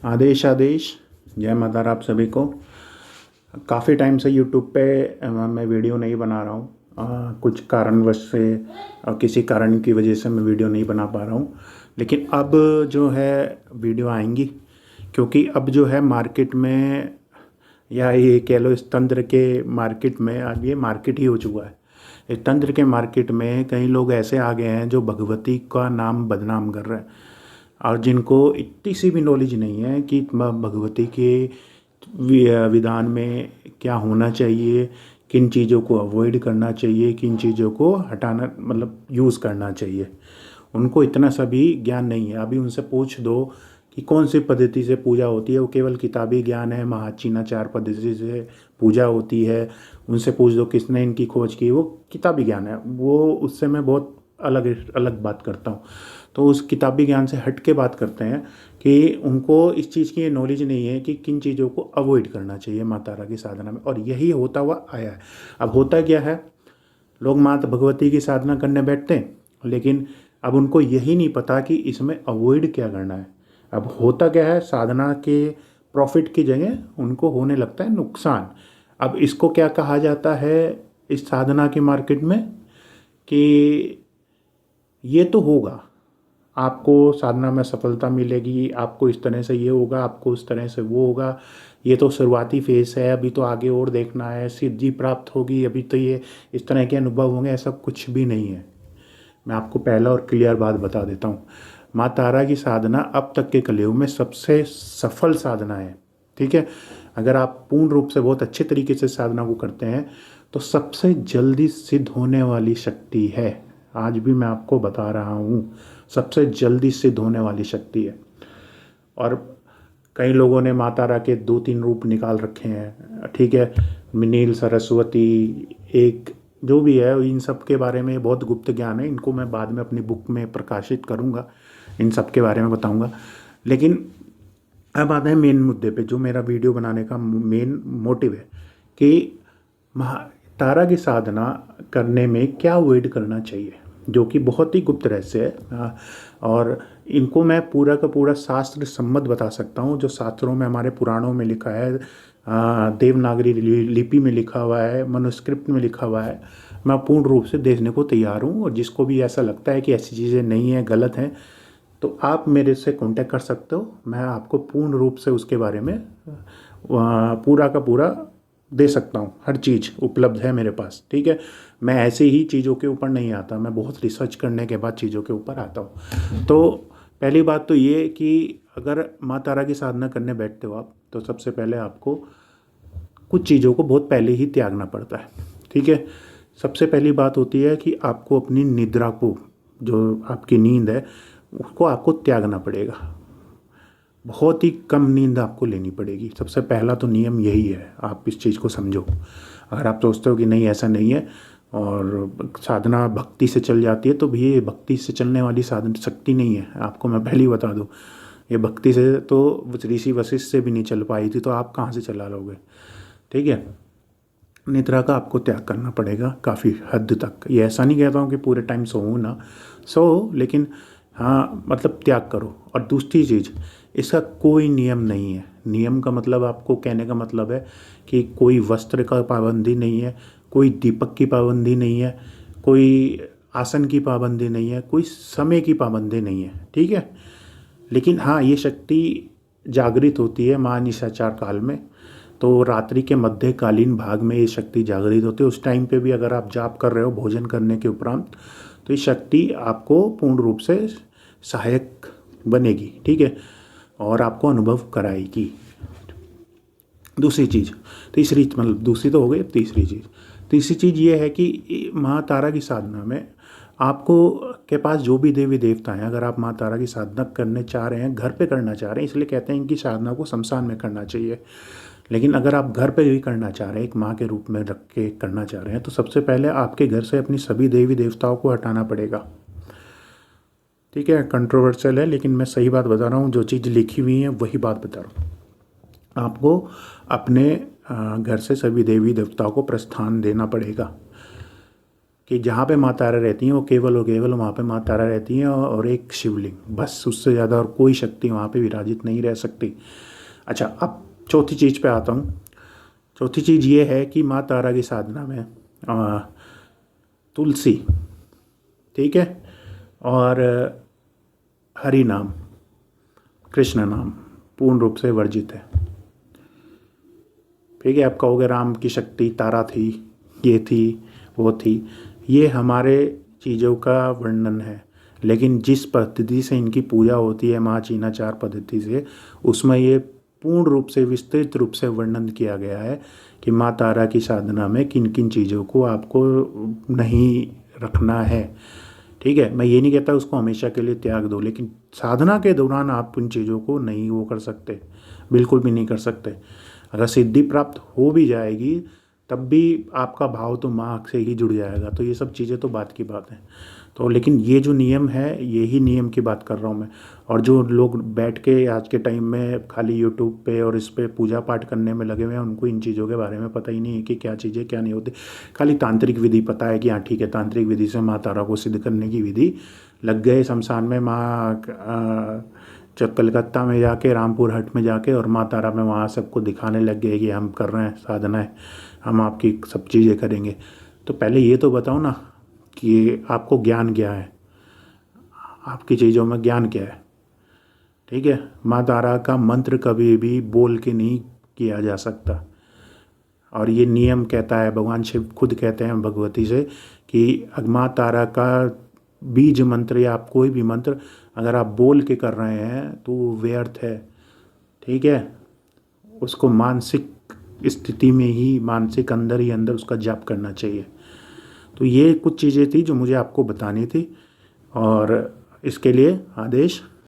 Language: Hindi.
आदेश आदेश। जय माता रा आप सभी को। काफ़ी टाइम से यूट्यूब पे मैं वीडियो नहीं बना रहा हूँ। कुछ कारणवश से किसी कारण की वजह से मैं वीडियो नहीं बना पा रहा हूँ। लेकिन अब जो है वीडियो आएंगी, क्योंकि अब जो है मार्केट में, या ये कह लो इस तंत्र के मार्केट में, अब ये मार्केट ही हो चुका है। इस तंत्र के मार्केट में कई लोग ऐसे आ गए हैं जो भगवती का नाम बदनाम कर रहे हैं, और जिनको इतनी सी भी नॉलेज नहीं है कि भगवती के विधान में क्या होना चाहिए, किन चीज़ों को अवॉइड करना चाहिए, किन चीज़ों को हटाना मतलब यूज़ करना चाहिए। उनको इतना सा भी ज्ञान नहीं है। अभी उनसे पूछ दो कि कौन सी पद्धति से पूजा होती है, वो केवल किताबी ज्ञान है, महाचीनाचार पद्धति से पूजा होती है। उनसे पूछ दो किसने इनकी खोज की, वो किताबी ज्ञान है। वो उससे मैं बहुत अलग अलग बात करता हूँ। तो उस किताबी ज्ञान से हट के बात करते हैं कि उनको इस चीज़ की नॉलेज नहीं है कि किन चीज़ों को अवॉइड करना चाहिए माता रानी की साधना में, और यही होता हुआ आया है। अब होता क्या है, लोग माता भगवती की साधना करने बैठते हैं, लेकिन अब उनको यही नहीं पता कि इसमें अवॉइड क्या करना है। अब होता क्या है, साधना के प्रॉफिट की जगह उनको होने लगता है नुकसान। अब इसको क्या कहा जाता है इस साधना की मार्केट में, कि ये तो होगा, आपको साधना में सफलता मिलेगी, आपको इस तरह से ये होगा, आपको उस तरह से वो होगा, ये तो शुरुआती फेस है, अभी तो आगे और देखना है, सिद्धि प्राप्त होगी, अभी तो ये इस तरह के अनुभव होंगे। ऐसा कुछ भी नहीं है। मैं आपको पहला और क्लियर बात बता देता हूँ। माँ तारा की साधना अब तक के कलयुग में सबसे सफल साधना है। ठीक है, अगर आप पूर्ण रूप से बहुत अच्छे तरीके से साधना को करते हैं तो सबसे जल्दी सिद्ध होने वाली शक्ति है। आज भी मैं आपको बता रहा हूँ, सबसे जल्दी सिद्ध होने वाली शक्ति है। और कई लोगों ने माँ तारा के 2-3 रूप निकाल रखे हैं। ठीक है, नील सरस्वती, एक जो भी है, इन सब के बारे में बहुत गुप्त ज्ञान है। इनको मैं बाद में अपनी बुक में प्रकाशित करूँगा, इन सब के बारे में बताऊँगा। लेकिन अब आता है मेन मुद्दे पे, जो मेरा वीडियो बनाने का मेन मोटिव है कि महा तारा की साधना करने में क्या अवॉइड करना चाहिए, जो कि बहुत ही गुप्त रहस्य है। और इनको मैं पूरा का पूरा शास्त्र सम्मत बता सकता हूँ, जो शास्त्रों में हमारे पुराणों में लिखा है, देवनागरी लिपि में लिखा हुआ है, मनुस्क्रिप्ट में लिखा हुआ है। मैं पूर्ण रूप से देखने को तैयार हूँ, और जिसको भी ऐसा लगता है कि ऐसी चीज़ें नहीं हैं, गलत हैं, तो आप मेरे से कांटेक्ट कर सकते हो। मैं आपको पूर्ण रूप से उसके बारे में पूरा का पूरा दे सकता हूँ। हर चीज़ उपलब्ध है मेरे पास। ठीक है, मैं ऐसे ही चीज़ों के ऊपर नहीं आता, मैं बहुत रिसर्च करने के बाद चीज़ों के ऊपर आता हूँ। तो पहली बात तो ये कि अगर माँ तारा की साधना करने बैठते हो आप, तो सबसे पहले आपको कुछ चीज़ों को बहुत पहले ही त्यागना पड़ता है। ठीक है, सबसे पहली बात होती है कि आपको अपनी निद्रा को, जो आपकी नींद है, उसको आपको त्यागना पड़ेगा। बहुत ही कम नींद आपको लेनी पड़ेगी। सबसे पहला तो नियम यही है, आप इस चीज़ को समझो। अगर आप सोचते हो कि नहीं ऐसा नहीं है और साधना भक्ति से चल जाती है, तो भी ये भक्ति से चलने वाली साधन शक्ति नहीं है। आपको मैं पहले ही बता दूँ, ये भक्ति से तो ऋषि वशिष्ठ से भी नहीं चल पाई थी, तो आप कहाँ से चला लोगे। ठीक है, निद्रा का आपको त्याग करना पड़ेगा काफ़ी हद तक। ये ऐसा नहीं कहता हूँ कि पूरे टाइम सोओ ना, सो, लेकिन हाँ मतलब त्याग करो। और दूसरी चीज़, इसका कोई नियम नहीं है। नियम का मतलब, आपको कहने का मतलब है कि कोई वस्त्र का पाबंदी नहीं है, कोई दीपक की पाबंदी नहीं है, कोई आसन की पाबंदी नहीं है, कोई समय की पाबंदी नहीं है। ठीक है, लेकिन हाँ, ये शक्ति जागृत होती है माँ निशाचर काल में। तो रात्रि के मध्यकालीन भाग में ये शक्ति जागृत होती है। उस टाइम पे भी अगर आप जाप कर रहे हो भोजन करने के उपरांत, तो ये शक्ति आपको पूर्ण रूप से सहायक बनेगी। ठीक है, और आपको अनुभव कराएगी। दूसरी चीज़, तीसरी मतलब दूसरी तो हो गई, अब तीसरी चीज़ ये है कि माँ तारा की साधना में आपको के पास जो भी देवी देवता हैं, अगर आप माँ तारा की साधना करने चाह रहे हैं, घर पे करना चाह रहे हैं, इसलिए कहते हैं कि साधना को शमशान में करना चाहिए। लेकिन अगर आप घर पे भी करना चाह रहे हैं, एक माँ के रूप में रख के करना चाह रहे हैं, तो सबसे पहले आपके घर से अपनी सभी देवी देवताओं को हटाना पड़ेगा। ठीक है, कंट्रोवर्शियल है, लेकिन मैं सही बात बता रहा हूँ। जो चीज़ लिखी हुई है वही बात बता रहा हूँ। आपको अपने घर से सभी देवी देवताओं को प्रस्थान देना पड़ेगा। कि जहाँ पे माँ तारा रहती हैं वो केवल और केवल वहाँ पे माँ तारा रहती हैं और एक शिवलिंग, बस उससे ज़्यादा और कोई शक्ति वहाँ पे विराजित नहीं रह सकती। अच्छा, अब चौथी चीज़ पे आता हूँ। चौथी चीज़ ये है कि माँ तारा की साधना में तुलसी, ठीक है, और हरि नाम, कृष्ण नाम पूर्ण रूप से वर्जित है। ठीक है, आप कहोगे राम की शक्ति तारा थी, ये थी, वो थी, ये हमारे चीज़ों का वर्णन है, लेकिन जिस पद्धति से इनकी पूजा होती है माँ चीनाचार पद्धति से, उसमें ये पूर्ण रूप से विस्तृत रूप से वर्णन किया गया है कि माँ तारा की साधना में किन किन चीज़ों को आपको नहीं रखना है। ठीक है, मैं ये नहीं कहता उसको हमेशा के लिए त्याग दो, लेकिन साधना के दौरान आप उन चीज़ों को नहीं वो कर सकते, बिल्कुल भी नहीं कर सकते। अगर सिद्धि प्राप्त हो भी जाएगी तब भी आपका भाव तो माँ से ही जुड़ जाएगा, तो ये सब चीज़ें तो बात की बात है। तो लेकिन ये जो नियम है, यही नियम की बात कर रहा हूँ मैं। और जो लोग बैठ के आज के टाइम में खाली यूट्यूब पे और इस पे पूजा पाठ करने में लगे हुए हैं, उनको इन चीज़ों के बारे में पता ही नहीं है कि क्या चीज़ें क्या नहीं होती। खाली तांत्रिक विधि पता है कि हाँ ठीक है, तांत्रिक विधि से माँ तारा को सिद्ध करने की विधि, लग गए शमशान में माँ जब कलकत्ता में जाके रामपुर हट में जाके और माँ तारा में वहाँ सबको दिखाने लग गए कि हम कर रहे हैं साधना है, हम आपकी सब चीज़ें करेंगे। तो पहले ये तो बताओ ना कि आपको ज्ञान क्या है, आपकी चीज़ों में ज्ञान क्या है। ठीक है, माँ तारा का मंत्र कभी भी बोल के नहीं किया जा सकता, और ये नियम कहता है, भगवान शिव खुद कहते हैं भगवती से कि माँ तारा का बीज मंत्र या आप कोई भी मंत्र अगर आप बोल के कर रहे हैं तो वो व्यर्थ है। ठीक है, उसको मानसिक स्थिति में ही, मानसिक अंदर ही अंदर उसका जाप करना चाहिए। तो ये कुछ चीज़ें थी जो मुझे आपको बतानी थी, और इसके लिए आदेश